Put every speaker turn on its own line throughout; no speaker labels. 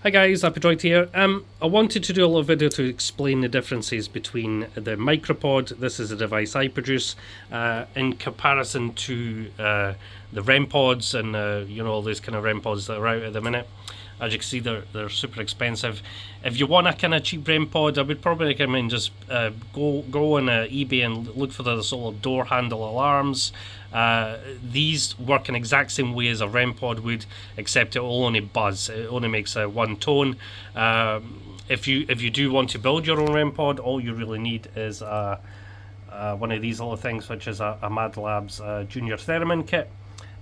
Hi guys, Droid here. I wanted to do a little video to explain the differences between the MicroPod, this is a device I produce, in comparison to the Rempods and all those kind of Rempods that are out at the minute. As you can see, they're super expensive. If you want a kind of cheap Rempod, I would probably recommend just go on eBay and look for the sort of door handle alarms. These work in the exact same way as a Rempod would, except it will only buzz. It only makes one tone. If you do want to build your own Rempod, all you really need is one of these little things, which is a Mad Labs Junior Theremin kit.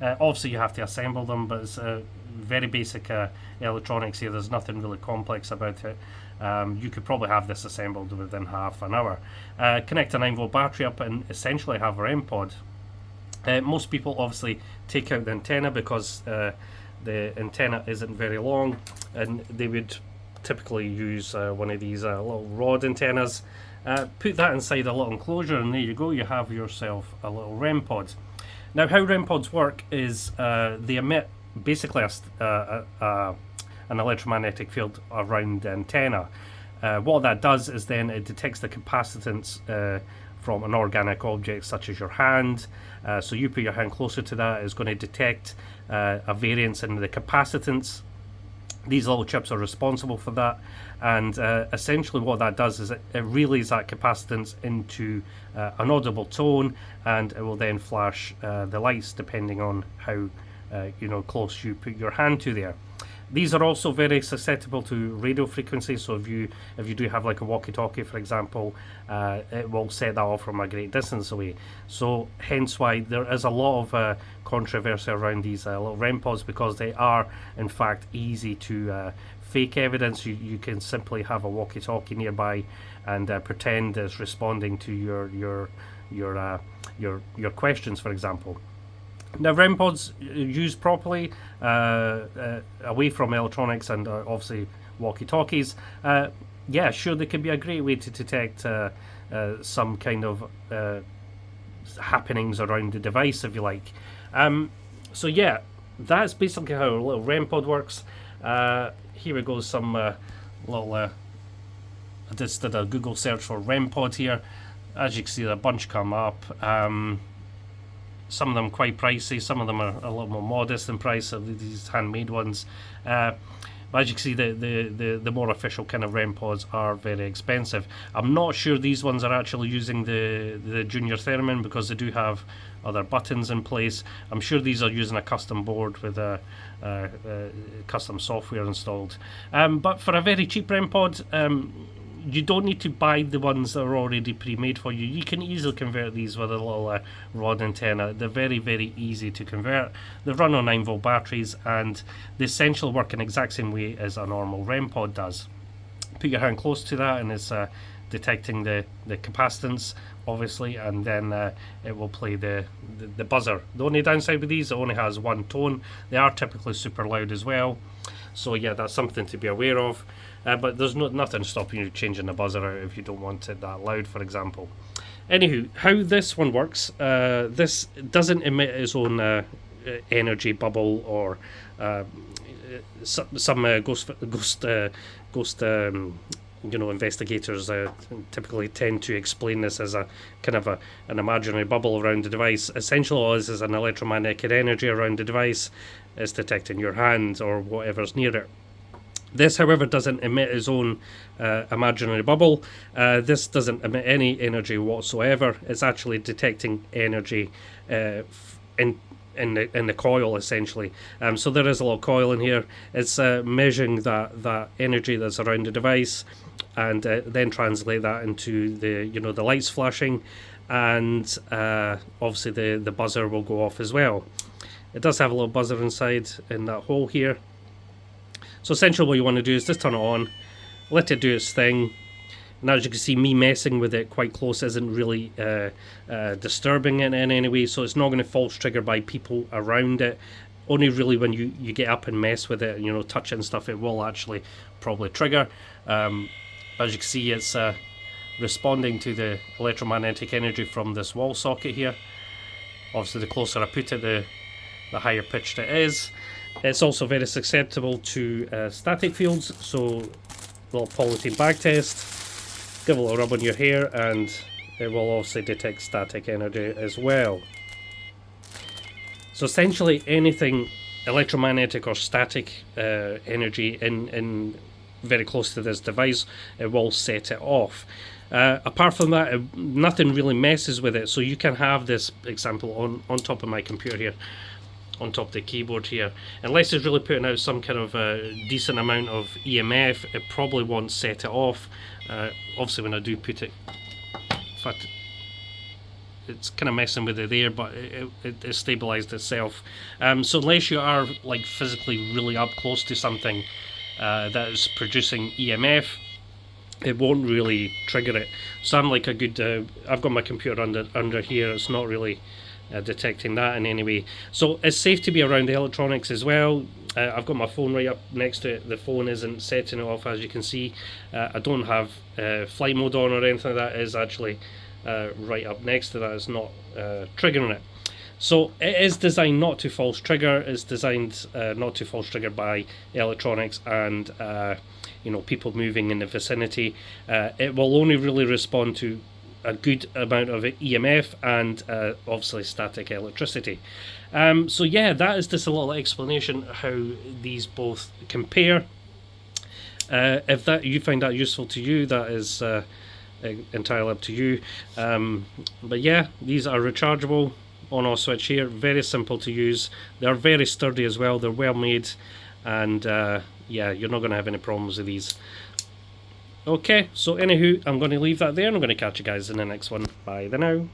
Obviously, you have to assemble them, but it's very basic electronics here. There's nothing really complex about it. You could probably have this assembled within half an hour. Connect a 9-volt battery up and essentially have a Rempod. Most people obviously take out the antenna because the antenna isn't very long, and they would typically use one of these little rod antennas. Put that inside a little enclosure, and there you go, you have yourself a little Rempod. Now, how Rempods work is they emit basically an electromagnetic field around the antenna. What that does is then it detects the capacitance from an organic object such as your hand. So you put your hand closer to that, it's going to detect a variance in the capacitance. These little chips are responsible for that, and essentially what that does is it relays that capacitance into an audible tone, and it will then flash the lights depending on how close you put your hand to there. These are also very susceptible to radio frequencies, so if you do have like a walkie-talkie, for example, it will set that off from a great distance away. So hence why there is a lot of controversy around these little Rempods, because they are in fact easy to fake evidence. You can simply have a walkie-talkie nearby and pretend it's responding to your questions, for example. Now, Rempods used properly, away from electronics and obviously walkie-talkies, yeah, sure, they could be a great way to detect some kind of happenings around the device, if you like. So yeah, that's basically how a little Rempod works. Here we go, some little... I just did a Google search for Rempod here. As you can see, a bunch come up. Some of them quite pricey, some of them are a little more modest in price, of these handmade ones. But as you can see, the more official kind of Rempods are very expensive. I'm not sure these ones are actually using the Junior Theremin, because they do have other buttons in place. I'm sure these are using a custom board with a custom software installed. But for a very cheap Rempod, you don't need to buy the ones that are already pre-made for you. You can easily convert these with a little rod antenna. They're very, very easy to convert. They run on 9-volt batteries, and they essentially work in the exact same way as a normal Rempod does. Put your hand close to that, and it's detecting the capacitance, obviously, and then it will play the buzzer. The only downside with these, it only has one tone. They are typically super loud as well. So yeah, that's something to be aware of. But there's nothing stopping you changing the buzzer out if you don't want it that loud, for example. Anywho, how this one works, this doesn't emit its own energy bubble, or some ghost investigators typically tend to explain this as a kind of an imaginary bubble around the device. Essentially, all this is an electromagnetic energy around the device. It's detecting your hand or whatever's near it. This, however, doesn't emit its own imaginary bubble. This doesn't emit any energy whatsoever. It's actually detecting energy in the coil, essentially. So there is a little coil in here. It's measuring that energy that's around the device, and then translate that into the lights flashing, and obviously the buzzer will go off as well. It does have a little buzzer inside in that hole here. So essentially what you want to do is just turn it on, let it do its thing, and as you can see, me messing with it quite close isn't really disturbing it in any way, so it's not going to false trigger by people around it. Only really when you get up and mess with it and touch it and stuff, it will actually probably trigger. As you can see, it's responding to the electromagnetic energy from this wall socket here. Obviously, the closer I put it, the higher pitched it is. It's also very susceptible to static fields, so little polythene bag test, give a little rub on your hair and it will also detect static energy as well. So essentially anything electromagnetic or static energy in very close to this device, it will set it off. Apart from that, nothing really messes with it. So you can have this example on top of my computer here, on top of the keyboard here. Unless it's really putting out some kind of decent amount of EMF, it probably won't set it off. Obviously when I do put it, in fact, it's kind of messing with it there, but it stabilized itself. So unless you are like physically really up close to something that is producing EMF, it won't really trigger it. So I'm like a good, I've got my computer under here, it's not really detecting that in any way. So it's safe to be around the electronics as well. I've got my phone right up next to it. The phone isn't setting it off, as you can see. I don't have flight mode on or anything like that. It is actually right up next to that. It's not triggering it. So it is designed not to false trigger. It's designed not to false trigger by electronics and people moving in the vicinity. It will only really respond to a good amount of EMF and obviously static electricity. So yeah, that is just a little explanation how these both compare. If that you find that useful to you, that is entirely up to you. But yeah, these are rechargeable on-off switch here, very simple to use. They're very sturdy as well, they're well made, and yeah, you're not going to have any problems with these. Okay, so anywho, I'm going to leave that there and I'm going to catch you guys in the next one. Bye then now.